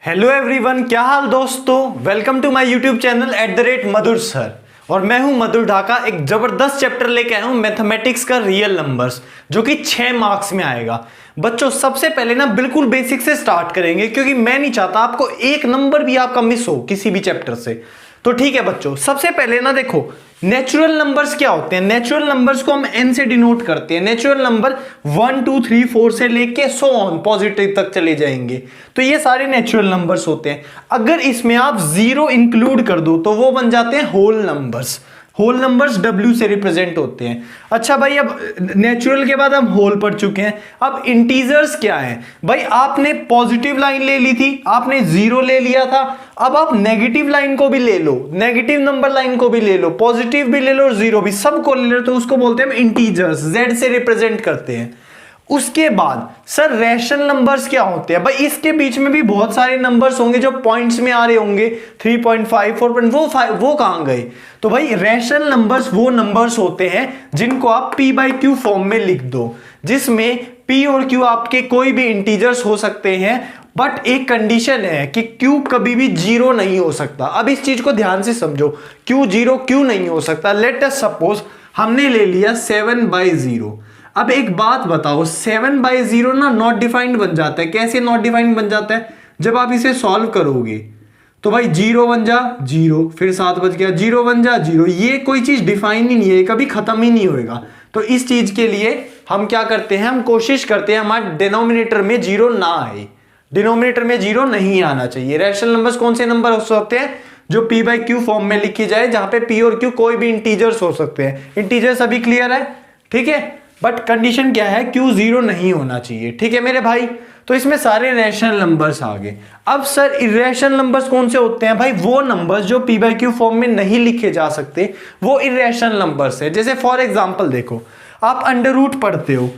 Hello everyone, क्या हाल दोस्तों। Welcome to my YouTube channel @Madhur sir. और मैं हूं मधुर ढाका। एक जबरदस्त चैप्टर लेके आया हूं मैथमेटिक्स का रियल नंबर्स, जो कि 6 मार्क्स में आएगा। बच्चों सबसे पहले ना बिल्कुल बेसिक से स्टार्ट करेंगे, क्योंकि मैं नहीं चाहता आपको एक नंबर भी आपका मिस हो किसी भी चैप्टर से। तो ठीक है बच्चों, सबसे पहले ना देखो नेचुरल नंबर्स क्या होते हैं। नेचुरल नंबर्स को हम n से डिनोट करते हैं। नेचुरल नंबर 1 2 3 4 से लेके सो ऑन पॉजिटिव तक चले जाएंगे, तो ये सारे नेचुरल नंबर्स होते हैं। अगर इसमें आप 0 इंक्लूड कर दो तो वो बन जाते हैं whole numbers. Whole numbers W से रिप्रेजेंट होते हैं। अच्छा भाई, अब नेचुरल के बाद हम होल पढ़ चुके हैं। अब इंटीजर्स क्या है भाई। आपने पॉजिटिव लाइन ले ली थी, आपने 0 ले लिया था। अब आप नेगेटिव लाइन को भी ले लो, नेगेटिव नंबर लाइन को भी ले लो, पॉजिटिव भी ले लो और 0 भी, सबको ले लो, तो उसको बोलते हैं हम इंटीजर्स, Z से रिप्रेजेंट करते हैं। उसके बाद सर रैशनल नंबर्स क्या होते हैं भाई। इसके बीच में भी बहुत सारे नंबर्स होंगे जो पॉइंट्स में आ रहे होंगे, 3.5 4.5 वो कहां गए। तो भाई रैशनल नंबर्स वो नंबर्स होते हैं जिनको आप p/q फॉर्म में लिख दो, जिसमें p और q आपके कोई भी इंटीजर्स हो सकते हैं, बट एक कंडीशन है कि q कभी भी 0 नहीं हो सकता। अब इस चीज को ध्यान से समझो, q 0 क्यों नहीं हो सकता। लेट अस सपोज हमने ले लिया 7/0। अब एक बात बताओ, 7/0 ना नॉट डिफाइंड बन जाता है। कैसे नॉट डिफाइंड बन जाता है, जब आप इसे सॉल्व करोगे तो भाई 0 बन जा 0, फिर 7 बच गया, 0 बन जा 0। ये कोई चीज डिफाइन ही नहीं है, कभी खत्म ही नहीं होएगा। तो इस चीज के लिए हम क्या करते हैं, हम कोशिश करते हैं हमारे डिनोमिनेटर में 0 ना आए। डिनोमिनेटर में 0 नहीं आना चाहिए। रैशनल नंबर्स कौन से नंबर हो सकते हैं, जो p/q फॉर्म में लिखी जाए, जहां पे p और q कोई भी इंटीजर्स हो सकते हैं। इंटीजर्स अभी क्लियर है, ठीक है। बट कंडीशन क्या है, q 0 नहीं होना चाहिए, ठीक है मेरे भाई। तो इसमें सारे रैशनल नंबर्स आ गए। अब सर इरेशनल नंबर्स कौन से होते हैं भाई। वो नंबर्स जो p/q फॉर्म में नहीं लिखे जा सकते, वो इरेशनल नंबर्स है। जैसे फॉर एग्जांपल देखो, आप अंडर रूट पढ़ते हो,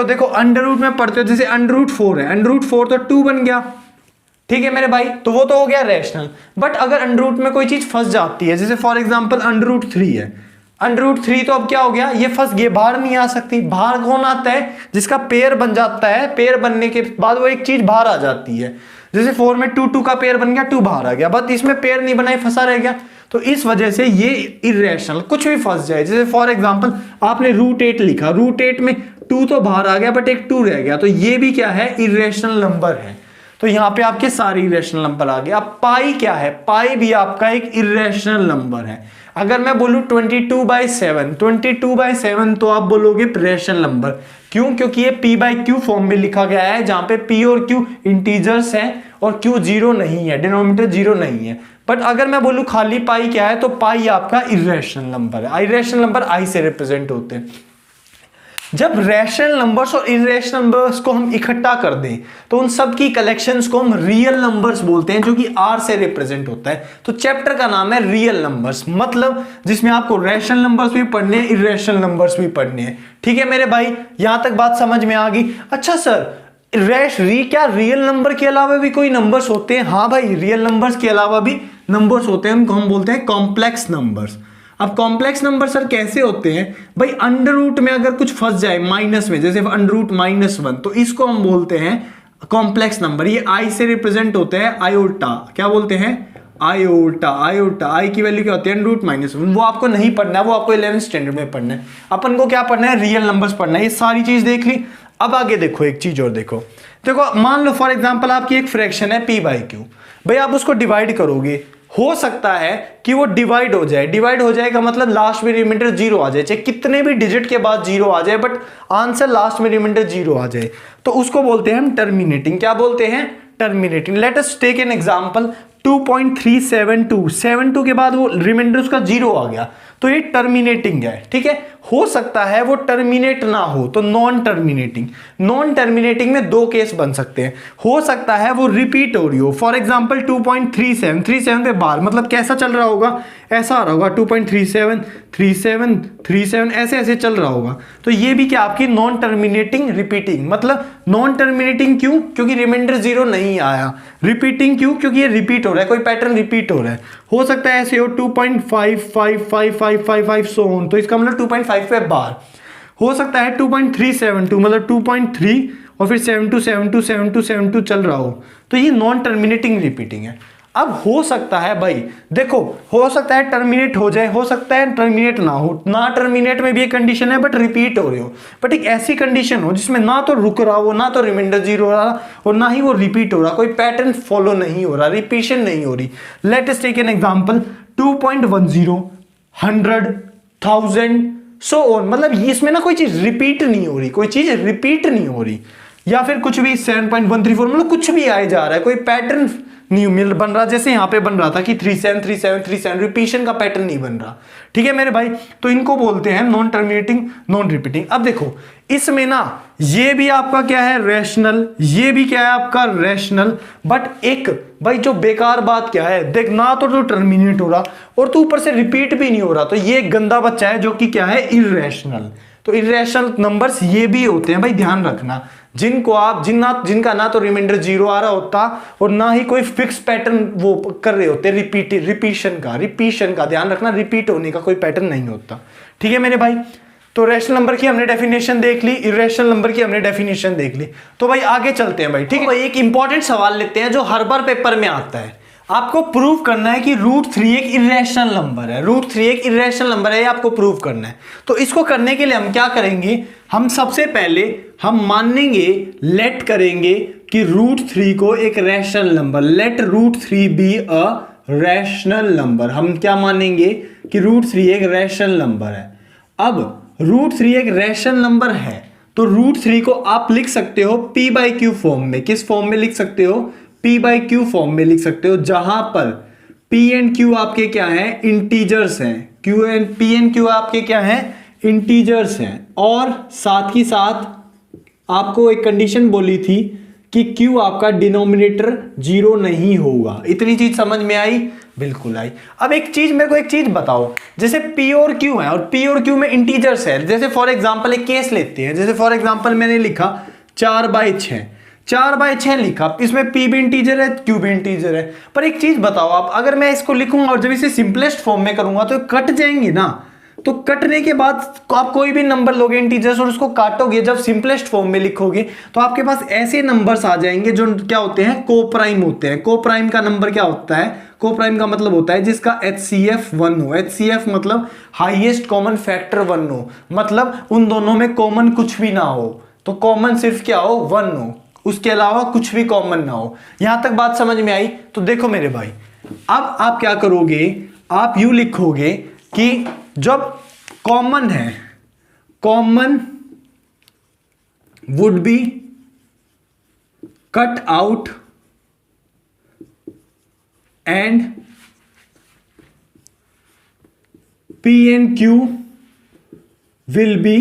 देखो अंडर रूट में पढ़ते हो, जैसे अंडर रूट 4 है, अंडर रूट 4 तो 2 बन गया, ठीक है मेरे भाई। तो वो तो हो गया रैशनल। बट अगर अंडर रूट में कोई चीज फंस जाती है, जैसे फॉर एग्जांपल अंडर रूट 3 है, अंडर रूट 3 तो अब क्या हो गया, ये फंस गए, बाहर नहीं आ सकती। बाहर कौन आता है, जिसका पेयर बन जाता है, पेयर बनने के बाद वो एक चीज बाहर आ जाती है। जैसे 4 में 2 2 का पेयर बन गया, 2 बाहर आ गया, बट इसमें पेयर नहीं बनाए, फंसा रह गया। तो इस वजह से ये इरेशनल, कुछ भी फंस जाए। जैसे फॉर एग्जांपल आपने √8 लिखा, √8 में 2 तो बाहर आ गया, बट एक 2 रह गया, तो ये भी क्या है, इरेशनल नंबर है। तो यहां पे आपके सारे इरेशनल नंबर आ गए। अब पाई क्या है, पाई भी आपका एक इरेशनल नंबर है। अगर मैं बोलूं 22/7 तो आप बोलोगे रैशनल नंबर। क्यों, क्योंकि ये p/q फॉर्म में लिखा गया है, जहां पे p और q इंटीजर्स हैं और q 0 नहीं है, डिनोमिनेटर 0 नहीं है। बट अगर मैं बोलूं खाली पाई क्या है, तो पाई आपका इरेशनल नंबर है। इरेशनल नंबर i से रिप्रेजेंट होते हैं। जब रैशनल नंबर्स और इरेशनल नंबर्स को हम इकट्ठा कर दें, तो उन सब की कलेक्शंस को हम रियल नंबर्स बोलते हैं, जो कि r से रिप्रेजेंट होता है। तो चैप्टर का नाम है रियल नंबर्स, मतलब जिसमें आपको रैशनल नंबर्स भी पढ़ने हैं, इरेशनल नंबर्स भी पढ़ने हैं, ठीक है मेरे भाई। यहां तक बात समझ में आ गई। अच्छा सर, क्या रियल नंबर के अलावा भी कोई नंबर्स होते हैं। हाँ भाई, रियल नंबर्स के अलावा भी नंबर्स होते हैं, उनको हम बोलते हैं कॉम्प्लेक्स नंबर्स। अब कॉम्प्लेक्स नंबर सर कैसे होते हैं भाई। अंडर रूट में अगर कुछ फंस जाए माइनस में, जैसे अंडर रूट -1, तो इसको हम बोलते हैं कॉम्प्लेक्स नंबर। ये i से रिप्रेजेंट होते हैं, आयोटा। क्या बोलते हैं, आयोटा। i की वैल्यू क्या होती है, अंडर रूट -1। वो आपको नहीं पढ़ना है, वो आपको 11th स्टैंडर्ड में पढ़ना है। अपन को क्या पढ़ना है, रियल नंबर्स पढ़ना है। ये सारी चीज देख ली। अब आगे देखो, एक चीज और देखो। मान लो फॉर एग्जाम्पल आपकी एक फ्रैक्शन है p/q, भाई आप उसको डिवाइड करोगे, हो सकता है कि वो डिवाइड हो जाए। डिवाइड हो जाएगा मतलब लास्ट में रिमाइंडर 0 आ जाए, चाहे कितने भी डिजिट के बाद 0 आ जाए, बट आंसर लास्ट में रिमाइंडर 0 आ जाए, तो उसको बोलते हैं हम टर्मिनेटिंग। क्या बोलते हैं, terminating. Let us take an example, 2.372 के बाद वो रिमाइंडर उसका 0 आ गया, तो ये टर्मिनेटिंग है, ठीक है। हो सकता है वो टर्मिनेट ना हो, तो नॉन टर्मिनेटिंग। नॉन टर्मिनेटिंग में 2 केस बन सकते हैं। हो सकता है वो रिपीट हो रही हो, फॉर एग्जांपल 2.37 पे बार, मतलब कैसा चल रहा होगा, ऐसा आ रहा होगा 2.37 ऐसे ऐसे चल रहा होगा। तो ये भी क्या आपकी नॉन टर्मिनेटिंग रिपीटिंग। मतलब नॉन टर्मिनेटिंग क्यों, क्योंकि रिमाइंडर 0 नहीं आया। रिपीटिंग क्यों, क्योंकि ये रिपीट हो रहा है, कोई पैटर्न रिपीट हो रहा है। हो सकता है ऐसे हो 2.5555555 सो ऑन, तो इसका मतलब 2.5 पे बार। हो सकता है 2.372 मतलब 2.3 और फिर 72 72 72 72 चल रहा हो, तो ये नॉन टर्मिनेटिंग रिपीटिंग है। अब हो सकता है भाई, देखो हो सकता है टर्मिनेट हो जाए, हो सकता है टर्मिनेट ना हो, ना टर्मिनेट में भी एक कंडीशन है बट रिपीट हो रही हो, बट एक ऐसी कंडीशन हो जिसमें ना तो रुक रहा हो, ना तो रिमाइंडर 0 हो रहा और ना ही वो रिपीट हो रहा, कोई पैटर्न फॉलो नहीं हो रहा, रिपीशन नहीं हो रही। Let us take an example 2.10 100 1000 so on, मतलब इसमें ना कोई चीज रिपीट नहीं हो रही, कोई चीज रिपीट नहीं हो रही, या फिर कुछ भी 7.134 मतलब कुछ भी आए जा रहा है, कोई पैटर्न नहीं मिल बन रहा, जैसे यहां पे बन रहा था कि 373737 रिपीशन का पैटर्न नहीं बन रहा। ठीक है मेरे भाई, तो इनको बोलते हैं नॉन टर्मिनेटिंग नॉन रिपीटिंग। अब देखो इसमें ना ये भी आपका क्या है रैशनल, ये भी क्या है आपका रैशनल, बट एक भाई जो बेकार बात क्या है, देख ना तो टर्मिनेट हो रहा और तो ऊपर से रिपीट भी नहीं हो रहा, तो ये एक गंदा बच्चा है जो कि क्या है इररेशनल। तो इररेशनल नंबर्स ये भी होते हैं भाई, ध्यान रखना, जिनको आप जिनका ना तो रिमाइंडर 0 आ रहा होता और ना ही कोई फिक्स पैटर्न वो कर रहे होते रिपीशन का ध्यान रखना, रिपीट होने का कोई पैटर्न नहीं होता। ठीक है मेरे भाई, तो रैशनल नंबर की हमने डेफिनेशन देख ली, इर्रेशनल नंबर की हमने डेफिनेशन देख ली। तो भाई आगे चलते हैं भाई। ठीक है भाई, एक इंपॉर्टेंट सवाल लेते हैं जो हर बार पेपर में आता है। आपको प्रूव करना है कि √3 एक इर्रेशनल नंबर है, √3 एक इर्रेशनल नंबर है, ये आपको प्रूव करना है। तो इसको करने के लिए हम क्या करेंगे, हम सबसे पहले हम मानेंगे, लेट करेंगे कि √3 को एक rational number, let √3 be a rational number. हम क्या मानेंगे कि √3 एक रैशनल नंबर है। अब √3 एक रैशनल नंबर है तो √3 को आप लिख सकते हो p/q फॉर्म में। किस फॉर्म में लिख सकते हो, p/q फॉर्म में लिख सकते हो, जहां पर p एंड q आपके क्या हैं, इंटीजर्स हैं। p एंड q आपके क्या हैं, इंटीजर्स हैं। और साथ ही साथ आपको एक कंडीशन बोली थी कि q आपका डिनोमिनेटर 0 नहीं होगा। इतनी चीज समझ में आई, बिल्कुल आई। अब एक चीज मेरे को एक चीज बताओ, जैसे p और q है और p और q में इंटीजर्स है, जैसे फॉर एग्जांपल एक केस लेते हैं, जैसे फॉर एग्जांपल मैंने लिखा 4/6 लिखा, इसमें p भी इंटीजर है q भी इंटीजर है। पर एक चीज बताओ आप, अगर मैं इसको लिखूंगा और जब इसे सिंपलेस्ट फॉर्म में करूंगा तो कट जाएंगे ना, तो कटने के बाद आप कोई भी नंबर लोगे इंटीजर्स और उसको काटोगे, जब सिंपलेस्ट फॉर्म में लिखोगे तो आपके पास ऐसे नंबर्स आ जाएंगे जो क्या होते हैं, कोप्राइम होते हैं। कोप्राइम का नंबर क्या होता है, कोप्राइम का मतलब होता है जिसका HCF 1 हो। HCF मतलब हाईएस्ट कॉमन फैक्टर 1 हो, मतलब उन दोनों में कॉमन कुछ भी ना हो, तो कॉमन सिर्फ क्या हो, 1 हो, उसके अलावा कुछ भी कॉमन ना हो। यहां तक बात समझ में आई। तो देखो मेरे भाई, अब आप क्या करोगे, आप यू लिखोगे कि जब कॉमन है, common would be cut out and p and q will be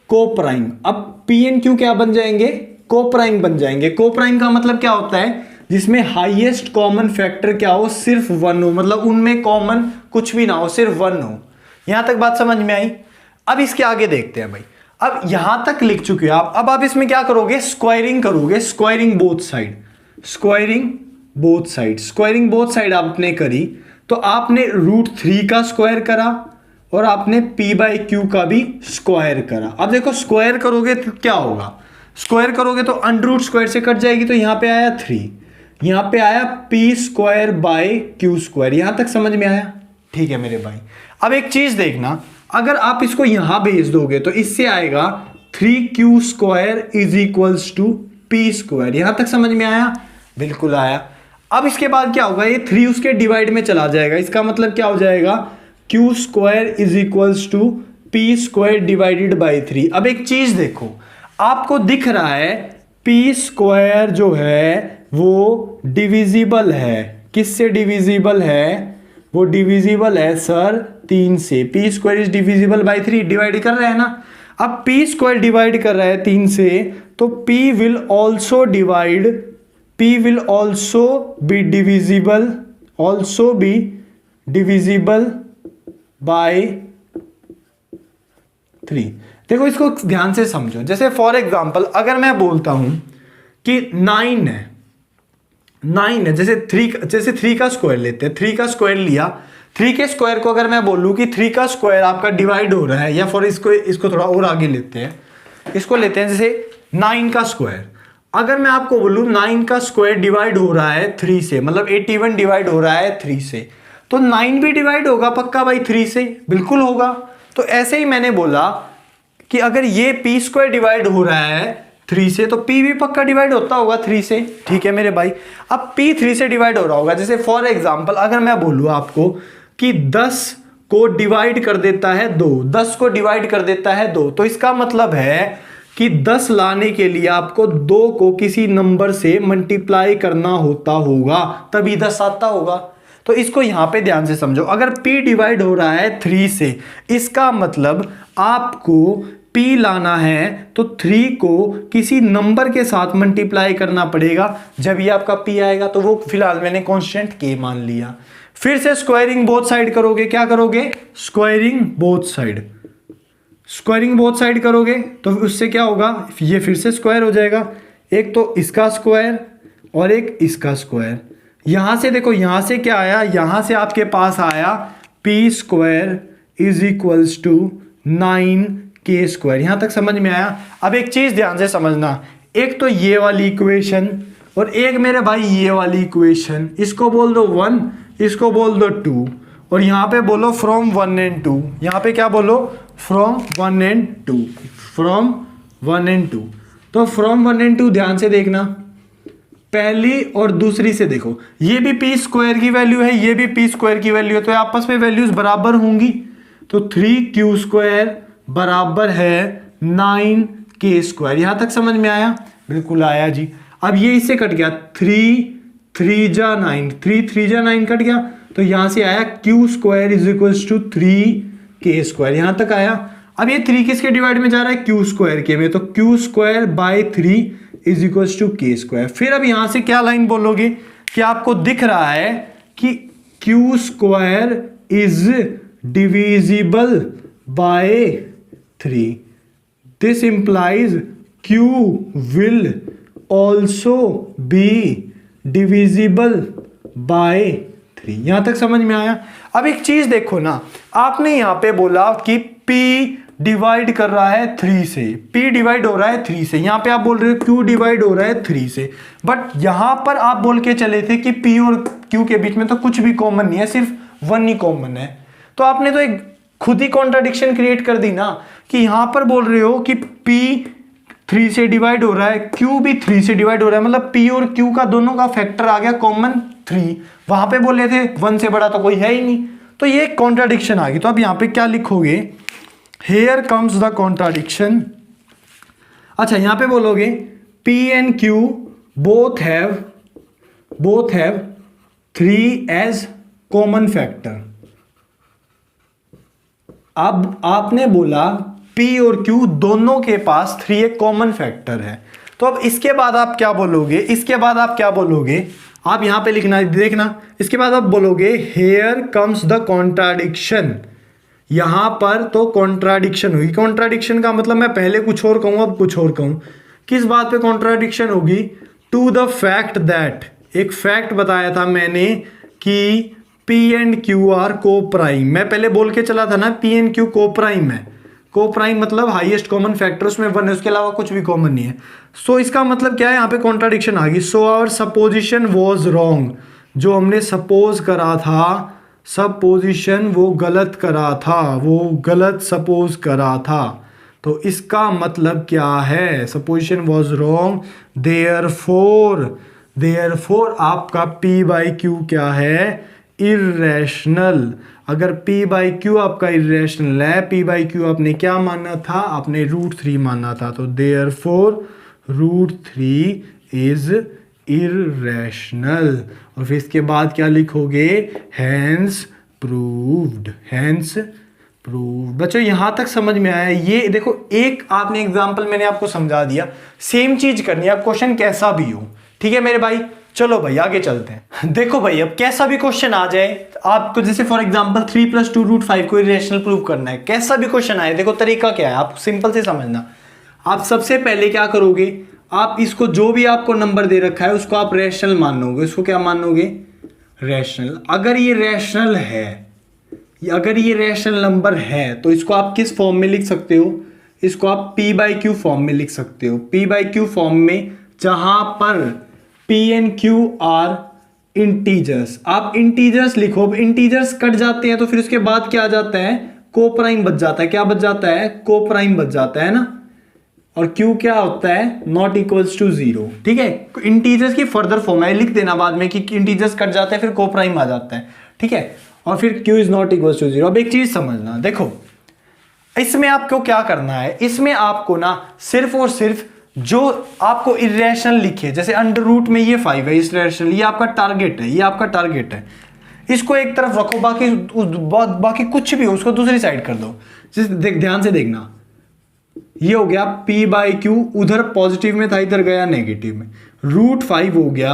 coprime. अब p एंड q क्या बन जाएंगे, कोप्राइम बन जाएंगे। कोप्राइम का मतलब क्या होता है, जिसमें हाईएस्ट कॉमन फैक्टर क्या हो, सिर्फ 1 हो, मतलब उनमें कॉमन कुछ भी ना हो, सिर्फ 1 हो। यहां तक बात समझ में आई। अब इसके आगे देखते हैं भाई। अब यहां तक लिख चुके हो आप, अब आप इसमें क्या करोगे, स्क्वायरिंग करोगे, squaring both side, squaring both side, squaring both side आपने करी तो आपने √3 का स्क्वायर करा और आपने p/q का भी स्क्वायर करा। अब देखो स्क्वायर करोगे तो क्या होगा, स्क्वायर करोगे तो अंडर स्क्वायर से कट जाएगी, तो यहां पे आया 3, यहां पे आया p²/q²। यहां तक समझ में आया, ठीक है मेरे भाई। अब एक चीज देखना, अगर आप इसको यहां भेज दोगे तो इससे आएगा 3q² = p²। यहां तक समझ में आया, बिल्कुल आया। अब इसके बाद क्या होगा, ये 3 उसके डिवाइड में चला जाएगा, इसका मतलब क्या हो जाएगा, q² = p² / 3। अब एक चीज देखो, आपको दिख रहा है p² जो है वो डिविजिबल है, किससे डिविजिबल है, वो डिविजिबल है सर 3 से। p² is divisible by 3, divide कर रहा है ना। अब p² डिवाइड कर रहा है 3 से, तो p will also be divisible by 3। देखो इसको ध्यान से समझो, जैसे फॉर एग्जांपल अगर मैं बोलता हूं कि 9 है, जैसे 3 का स्क्वायर लेते हैं, 3 का स्क्वायर लिया, 3 के स्क्वायर को अगर मैं बोलूं कि 3 का स्क्वायर आपका डिवाइड हो रहा है, या फॉर इसको थोड़ा और आगे लेते हैं, इसको लेते हैं जैसे 9 का स्क्वायर, अगर मैं आपको बोलूं 9 का स्क्वायर डिवाइड हो रहा है 3 से, मतलब 81 डिवाइड हो रहा है 3 से, तो 9 भी डिवाइड होगा पक्का भाई 3 से, बिल्कुल होगा। तो ऐसे ही मैंने बोला कि अगर ये पी स्क्वायर डिवाइड हो रहा है 3 से, तो पी भी पक्का डिवाइड होता होगा 3 से, ठीक है मेरे भाई। अब पी 3 से डिवाइड हो रहा होगा, जैसे फॉर एग्जांपल अगर मैं बोलूँ आपको कि 10 को डिवाइड कर देता है 2, 10 को डिवाइड कर देता है 2, तो इसका मतलब है कि 10 लाने के लिए आपको 2 को किसी नंबर से मल्टीप्लाई करना होता होगा, तभी 10 आता होगा। तो इसको यहां पे ध्यान से समझो, अगर p डिवाइड हो रहा है 3 से, इसका मतलब आपको p लाना है तो 3 को किसी नंबर के साथ मल्टीप्लाई करना पड़ेगा, जब ये आपका p आएगा। तो वो फिलहाल मैंने कांस्टेंट k मान लिया। फिर से स्क्वायरिंग बोथ साइड करोगे, क्या करोगे, squaring both side, squaring both side करोगे तो उससे क्या होगा, ये फिर से स्क्वायर हो जाएगा, एक तो इसका स्क्वायर और एक इसका स्क्वायर। यहां से देखो, यहां से क्या आया, यहां से आपके पास आया P square is equals to 9k square. यहां तक समझ में आया। अब एक चीज ध्यान से समझना, एक तो ये वाली इक्वेशन और एक मेरे भाई ये वाली इक्वेशन, इसको बोल दो 1, इसको बोल दो 2, और यहां पे बोलो फ्रॉम 1 एंड 2, यहां पे क्या बोलो, फ्रॉम 1 एंड 2, फ्रॉम 1 एंड 2। तो फ्रॉम 1 एंड 2 ध्यान से देखना, पहली और दूसरी से देखो, ये भी पी स्क्वायर की वैल्यू है, ये भी पी स्क्वायर की वैल्यू है, तो आपस में वैल्यूज बराबर होंगी। तो 3q स्क्वायर बराबर है 9k स्क्वायर। यहां तक समझ में आया, बिल्कुल आया जी। अब ये इससे कट गया, 3 3 जा 9, 3 3 जा 9 कट गया, तो यहां से आया q square is equals to 3k square. यहां तक आया। अब ये 3 किसके डिवाइड में जा रहा है, q स्क्वायर के में, तो q square by 3 is equals to k square. फिर अब यहां से क्या लाइन बोलोगे कि आपको दिख रहा है कि q square is divisible by 3, this implies q will also be divisible by 3। यहां तक समझ में आया। अब एक चीज देखो ना, आपने यहां पे बोला कि p डिवाइड कर रहा है 3 से, p डिवाइड हो रहा है 3 से, यहां पे आप बोल रहे हो q डिवाइड हो रहा है 3 से, बट यहां पर आप बोल के चले थे कि p और q के बीच में तो कुछ भी कॉमन नहीं है, सिर्फ 1 ही कॉमन है। तो आपने तो एक खुद ही कॉन्ट्राडिक्शन क्रिएट कर दी ना, कि यहां पर बोल रहे हो कि p 3 से डिवाइड हो रहा है, q भी 3 से डिवाइड हो रहा है, मतलब p और q का दोनों का फैक्टर आ गया कॉमन 3। वहां पे बोले थे 1 से बड़ा तो कोई है ही नहीं, तो ये कॉन्ट्राडिक्शन आ गई। तो अब यहां पे क्या लिखोगे, हेयर कम्स द कॉन्ट्राडिक्शन। अच्छा, यहां पे बोलोगे p and q both have 3 as common factor. अब आपने बोला p और q दोनों के पास 3 एक कॉमन फैक्टर है, तो अब इसके बाद आप क्या बोलोगे, इसके बाद आप क्या बोलोगे, आप यहां पे लिखना, देखना, इसके बाद आप बोलोगे हेयर कम्स द कॉन्ट्राडिक्शन। यहां पर तो कॉन्ट्राडिक्शन होगी, कॉन्ट्राडिक्शन का मतलब मैं पहले कुछ और कहूं अब कुछ और कहूं। किस बात पे कॉन्ट्राडिक्शन होगी, टू द फैक्ट दैट, एक फैक्ट बताया था मैंने कि p एंड q आर को प्राइम। मैं पहले बोल के चला था ना p एंड q को प्राइम है, को प्राइम मतलब हाईएस्ट कॉमन फैक्टर उसमें 1 है, उसके अलावा कुछ भी कॉमन नहीं है। सो इसका मतलब क्या है, यहाँ पे कॉन्ट्राडिक्शन आ गई। So our supposition was wrong, जो हमने सपोज करा था, सपोजिशन वो गलत करा था, वो गलत सपोज करा था। तो इसका मतलब क्या है, सपोजिशन वॉज रॉन्ग, देयरफॉर आपका p बाई क्यू क्या है, इर्रेशनल। अगर p बाई क्यू आपका इर्रेशनल है, p बाई क्यू आपने क्या माना था, आपने √3 माना था, तो देयरफॉर √3 इज इर्रेशनल। और फिर इसके बाद क्या लिखोगे, हैंस प्रूव्ड, हैंस प्रूव्ड। बच्चों यहां तक समझ में आया। ये देखो, एक आपने एग्जांपल मैंने आपको समझा दिया, सेम चीज करनी है, अब क्वेश्चन कैसा भी हो, ठीक है मेरे भाई। चलो भाई आगे चलते हैं। देखो भाई, अब कैसा भी क्वेश्चन आ जाए आपको, जैसे फॉर एग्जांपल 3 + 2 √5 को इरेशनल प्रूव करना है, कैसा भी क्वेश्चन आए, देखो तरीका क्या है, आप सिंपल से समझना। आप सबसे पहले क्या करोगे, आप इसको जो भी आपको नंबर दे रखा है उसको आप रैशनल मानोगे, उसको क्या मानोगे, रैशनल। अगर ये रैशनल है, अगर ये रैशनल नंबर है, तो इसको आप किस फॉर्म में लिख सकते हो, इसको आप P बाई क्यू फॉर्म में लिख सकते हो, P बाई क्यू फॉर्म में, जहां पर P and Q are integers. आप इंटीजर्स लिखो, इंटीजर्स कट जाते हैं तो फिर उसके बाद क्या आ जाता है, को प्राइम बच जाता है। क्या बच जाता है, को प्राइम बच जाता है ना, और Q क्या होता है, नॉट इक्वल्स टू 0। ठीक है, इंटीजर्स की फर्दर फॉर्म है, लिख देना बाद में कि इंटीजर्स कट जाते हैं फिर को प्राइम आ जाता है। ठीक है, और फिर Q is not equals to 0। अब एक चीज समझना, देखो इसमें आपको क्या करना है, इसमें आपको ना सिर्फ और सिर्फ जो आपको इरेशनल लिखे, जैसे अंडर रूट में ये 5 है इरेशनल, ये आपका टारगेट है, ये आपका टारगेट है, इसको एक तरफ रखो, बाकी कुछ भी हो उसको दूसरी साइड कर दो। ध्यान से देखना, ये हो गया P बाई क्यू, उधर पॉजिटिव में था इधर गया नेगेटिव में, √5 हो गया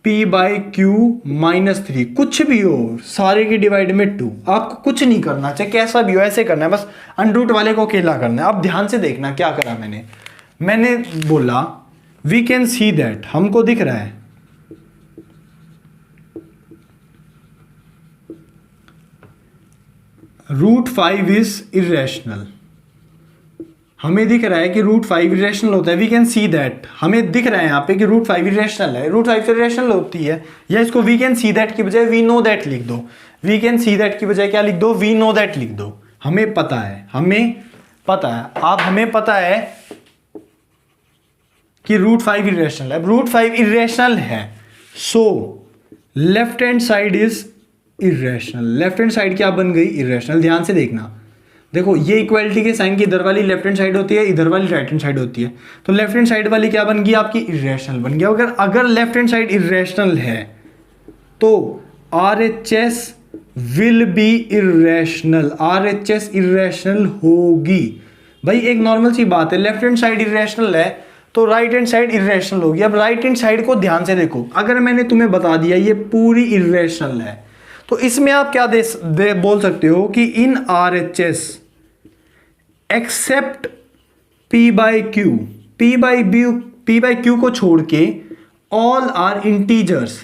P बाई क्यू -3, कुछ भी हो सारे की डिवाइड में 2। आपको कुछ नहीं करना, चाहे कैसा भी हो ऐसे करना है, बस अंडर वाले को अकेला करना है। अब ध्यान से देखना क्या करा मैंने बोला वी कैन सी दैट, हमको दिख रहा है √5 इज इरेशनल, हमें दिख रहा है कि √5 इरेशनल होता है। वी कैन सी दैट, हमें दिख रहा है यहाँ पे कि √5 इरेशनल है, √5 से इरेशनल होती है, या इसको वी कैन सी दैट की बजाय वी नो दैट लिख दो। वी कैन सी दैट की बजाय क्या लिख दो, वी नो दैट लिख दो। हमें पता है हमें पता है कि √5 इरेशनल है, √5 इरेशनल है, so left hand side is irrational. Left hand side क्या बन गई, इरेशनल। ध्यान से देखना, देखो ये इक्वालिटी के साइन की इधर वाली लेफ्ट हैंड साइड होती है, इधर वाली राइट हैंड साइड होती है, तो लेफ्ट हैंड साइड वाली क्या बन गई आपकी, इरेशनल बन गया। अगर लेफ्ट हैंड साइड इरेशनल है तो RHS will be irrational, RHS irrational होगी। भाई एक नॉर्मल सी बात है, लेफ्ट हैंड साइड इरेशनल है तो राइट हैंड साइड इरेशनल होगी। अब राइट हैंड साइड को ध्यान से देखो, अगर मैंने तुम्हें बता दिया ये पूरी इरेशनल है, तो इसमें आप क्या बोल सकते हो कि in RHS except P by Q, P by Q को छोड़ के all are integers.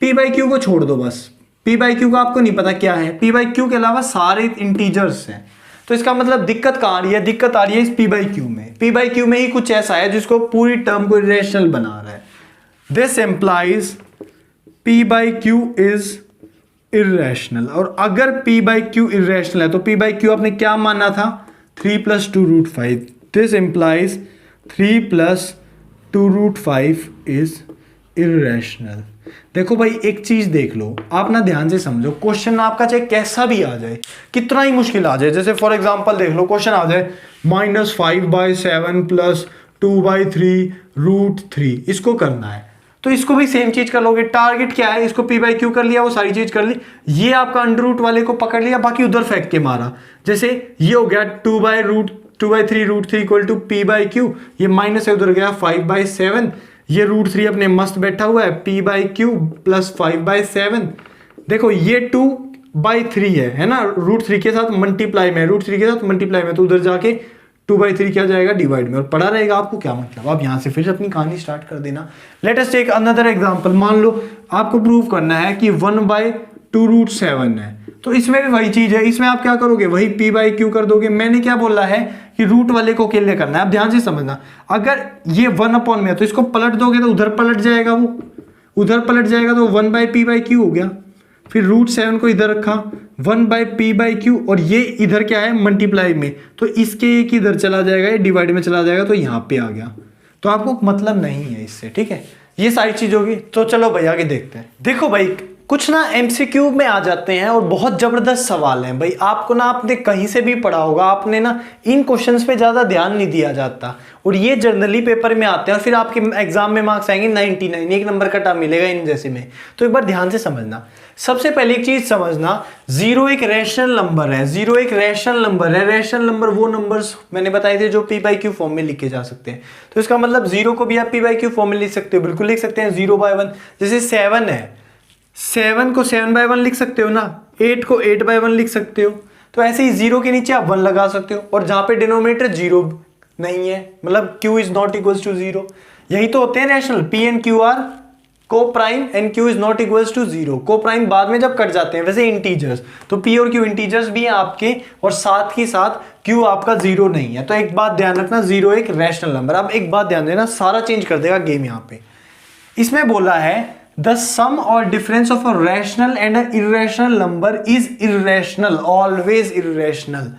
P by Q को छोड़ दो बस, P बाई क्यू का आपको नहीं पता क्या है, P बाई क्यू के अलावा सारे इंटीजर्स हैं। तो इसका मतलब दिक्कत कहाँ आ रही है, दिक्कत आ रही है इस P बाई क्यू में। P बाई क्यू में ही कुछ ऐसा है जिसको पूरी टर्म को इरेशनल बना रहा है। This implies P by Q is irrational, और अगर P बाई क्यू इरेशनल है तो P बाई क्यू आपने क्या माना था, 3 + 2 √5। This implies 3 + 2 √5 is irrational. देखो भाई एक चीज देख लो, आप ना ध्यान से समझो, क्वेश्चन आपका चाहे कैसा भी आ जाए, कितना ही मुश्किल आ जाए, जैसे फॉर एग्जांपल देख लो क्वेश्चन आ जाए -5/7 + 2/3 √3, इसको करना है तो इसको भी सेम चीज कर लोगे। टारगेट क्या है, इसको P बाई क्यू कर लिया, वो सारी चीज कर ली, ये आपका अंडर रूट वाले को पकड़ लिया, बाकी उधर फेंक के मारा। जैसे ये हो गया 2/3 √3 equal to P by Q, ये माइनस है उधर गया 5/7, ये √3 अपने मस्त बैठा हुआ है, P बाई क्यू प्लस 5/7। देखो ये 2/3 है ना, √3 के साथ मल्टीप्लाई में, √3 के साथ मल्टीप्लाई में, तो उधर जाके 2/3 क्या जाएगा, डिवाइड में, और पढ़ा रहेगा आपको क्या मतलब। आप यहां से फिर अपनी कहानी स्टार्ट कर देना। Let us take another example. मान लो आपको प्रूव करना है कि 1/2 √7 है, तो इसमें भी वही चीज है, इसमें आप क्या करोगे, वही P बाई क्यू कर दोगे। मैंने क्या बोला है कि रूट वाले को अकेले करना है। आप ध्यान से समझना, अगर ये 1 में है तो इसको पलट दोगे तो उधर पलट जाएगा, वो उधर पलट जाएगा तो 1/P बाई क्यू हो गया। फिर √7 को इधर रखा, 1/P बाई क्यू, और ये इधर क्या है, मल्टीप्लाई में, तो इसके एक इधर चला जाएगा, ये डिवाइड में चला जाएगा, तो यहाँ पे आ गया। तो आपको मतलब नहीं है इससे, ठीक है, ये सारी चीज होगी। तो चलो भाई आगे देखते हैं। देखो भाई कुछ ना MCQ में आ जाते हैं और बहुत जबरदस्त सवाल हैं भाई। आपको ना, आपने कहीं से भी पढ़ा होगा, आपने ना इन क्वेश्चंस पे ज्यादा ध्यान नहीं दिया जाता, और ये जनरली पेपर में आते हैं, और फिर आपके एग्जाम में मार्क्स आएंगे 99, 1 नंबर कटा मिलेगा इन जैसे में। तो एक बार ध्यान से समझना। सबसे पहले एक चीज समझना, 0 एक रैशनल नंबर है, 0 एक रैशनल नंबर है। रैशनल नंबर वो नंबर्स मैंने बताए थे जो P बाई क्यू फॉर्म में लिखे जा सकते हैं। तो इसका मतलब 0 को भी आप P बाई क्यू फॉर्म में लिख सकते हो, बिल्कुल लिख सकते हैं 0/1। जैसे 7 है, 7 को 7/1 लिख सकते हो ना, 8 को 8/1 लिख सकते हो। तो ऐसे ही 0 के नीचे आप 1 लगा सकते हो, और जहां पे डिनोमिनेटर 0 नहीं है, मतलब Q is not equal to 0। यही तो होते हैं rational, P and Q are coprime and Q is not equals to zero. Coprime बाद में जब कट जाते हैं वैसे इंटीजर्स, तो पी और क्यू इंटीजर्स भी हैं आपके, और साथ ही साथ क्यू आपका जीरो नहीं है। तो एक बात ध्यान रखना, जीरो एक रैशनल नंबर। अब एक बात ध्यान देना, सारा चेंज कर देगा गेम यहाँ पे। इसमें बोला है द सम और difference of a rational and a irrational number is irrational, always irrational.